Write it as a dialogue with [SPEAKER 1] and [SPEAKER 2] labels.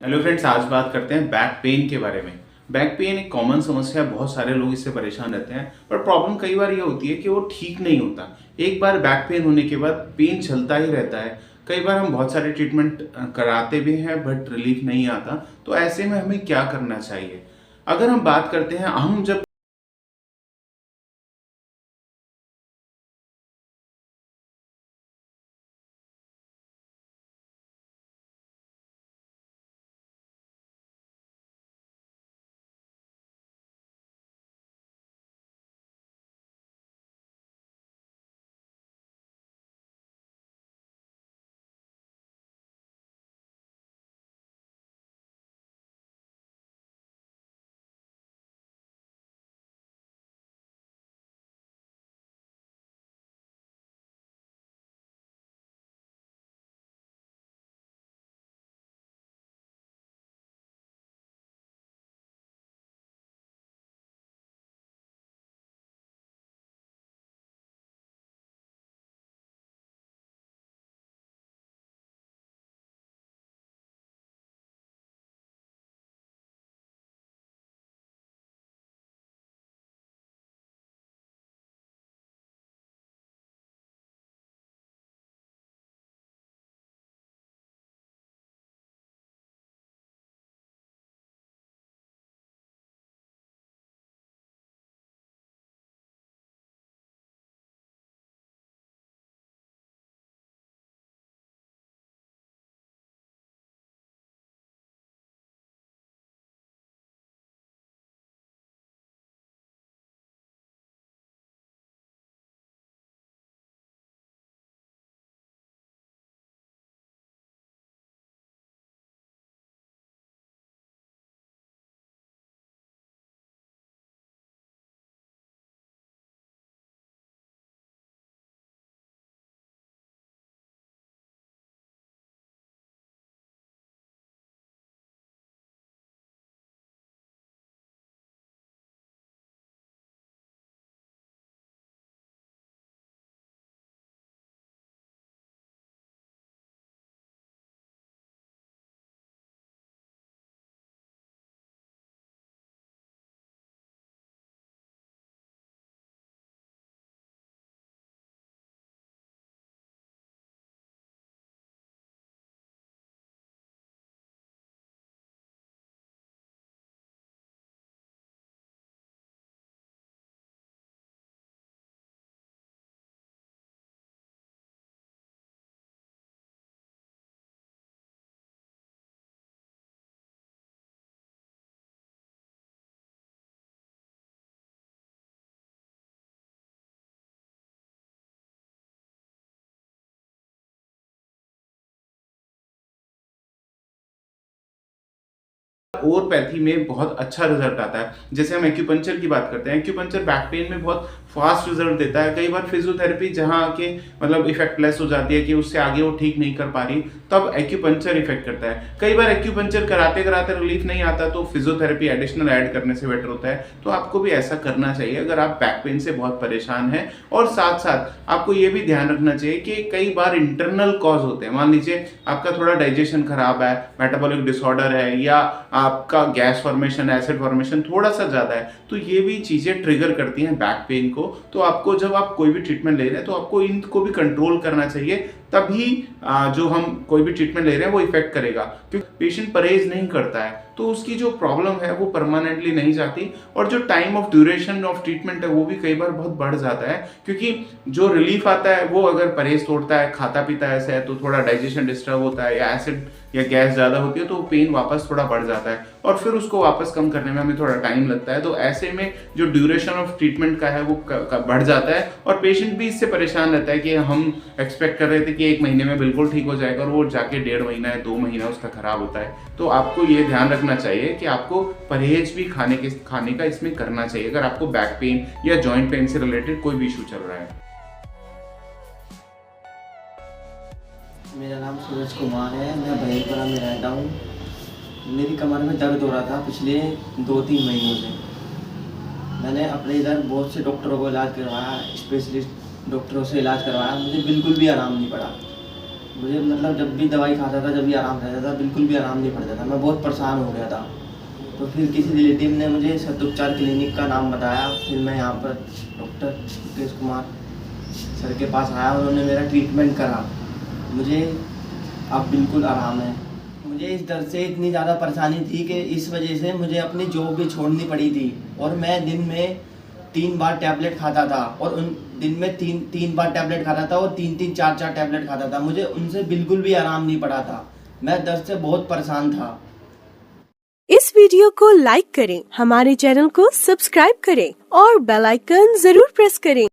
[SPEAKER 1] Hello friends, आज बात करते हैं बैक पेन के बारे में। बैक पेन एक कॉमन समस्या है, बहुत सारे लोग इससे परेशान रहते हैं। पर प्रॉब्लम कई बार ये होती है कि वो ठीक नहीं होता। एक बार बैक पेन होने के बाद पेन चलता ही रहता है। कई बार हम बहुत सारे ट्रीटमेंट कराते भी हैं बट रिलीफ नहीं आता। तो ऐसे में हमें क्या करना चाहिए? अगर हम बात करते हैं, हम जब ओरपैथी में बहुत अच्छा रिजल्ट आता है। जैसे हम एक्यूपंक्चर की बात करते हैं, एक्यूपंक्चर बैक पेन में बहुत फास्ट रिजल्ट देता है। कई बार फिजियोथेरेपी जहाँ आके मतलब इफेक्ट लेस हो जाती है कि उससे आगे वो ठीक नहीं कर पा रही, तब एक्यूपंक्चर इफेक्ट करता है। कई बार एक्यूपंक्चर कराते कराते रिलीफ नहीं आता तो फिजियोथेरेपी एडिशनल ऐड करने से बेटर होता है। तो आपको भी ऐसा करना चाहिए अगर आप बैक पेन से बहुत परेशान हैं। और साथ साथ आपको ये भी ध्यान रखना चाहिए कि कई बार इंटरनल कॉज होते हैं। मान लीजिए आपका थोड़ा डाइजेशन खराब है, मेटाबॉलिक डिसऑर्डर है, या आपका गैस फॉर्मेशन, एसिड फॉर्मेशन थोड़ा सा ज़्यादा है, तो ये भी चीज़ें ट्रिगर करती हैं बैक पेन को। तो आपको जब आप कोई भी ट्रीटमेंट ले रहे हैं तो आपको इनको भी कंट्रोल करना चाहिए, तभी जो हम कोई भी ट्रीटमेंट ले रहे हैं वो इफेक्ट करेगा। क्योंकि पेशेंट परहेज नहीं करता है तो उसकी जो प्रॉब्लम है वो परमानेंटली नहीं जाती, और जो time of duration of treatment है वो भी कई बार बहुत बढ़ जाता है। क्योंकि जो रिलीफ आता है वो अगर परहेज तोड़ता है, खाता पीता है ऐसा है, तो थोड़ा डाइजेशन डिस्टर्ब होता है या एसिड या गैस ज़्यादा होती है तो पेन वापस थोड़ा बढ़ जाता है, और फिर उसको वापस कम करने में हमें थोड़ा टाइम लगता है। तो ऐसे में जो ड्यूरेशन ऑफ ट्रीटमेंट का है वो बढ़ जाता है, और पेशेंट भी इससे परेशान रहता है कि हम एक्सपेक्ट कर रहे थे कि 1 महीने में बिल्कुल ठीक हो जाएगा और वो जाके 1.5 महीना या 2 महीना उसका खराब होता है। तो आपको ये ध्यान रखना चाहिए कि आपको परहेज भी खाने का इसमें करना चाहिए अगर आपको बैक पेन या जॉइंट पेन से रिलेटेड कोई भी इशू चल रहा है।
[SPEAKER 2] मेरा नाम सूरज कुमार है। मैं भैरपुरा में रहता हूँ। मेरी कमर में दर्द हो रहा था पिछले 2-3 महीनों से। मैंने अपने इधर बहुत से डॉक्टरों को इलाज करवाया, स्पेशलिस्ट डॉक्टरों से इलाज करवाया, मुझे बिल्कुल भी आराम नहीं पड़ा। मुझे मतलब जब भी दवाई खाता था, जब भी आराम रहता था, बिल्कुल भी आराम नहीं पड़ता था। मैं बहुत परेशान हो गया था। तो फिर किसी रिलेटिव ने मुझे सदुपचार क्लिनिक का नाम बताया। फिर मैं यहाँ पर डॉक्टर मुकेश कुमार सर के पास आया। उन्होंने मेरा ट्रीटमेंट करा। मुझे अब बिल्कुल आराम है। मुझे इस दर्द से इतनी ज़्यादा परेशानी थी कि इस वजह से मुझे अपनी जॉब भी छोड़नी पड़ी थी। और मैं दिन में 3 बार टैबलेट खाता था, और उन दिन में तीन बार टैबलेट खाता था, और 4 टैबलेट खाता था। मुझे उनसे बिल्कुल भी आराम नहीं पड़ा था। मैं दर्द से बहुत परेशान था।
[SPEAKER 3] इस वीडियो को लाइक करें, हमारे चैनल को सब्सक्राइब करें और बेल आइकन जरूर प्रेस करें।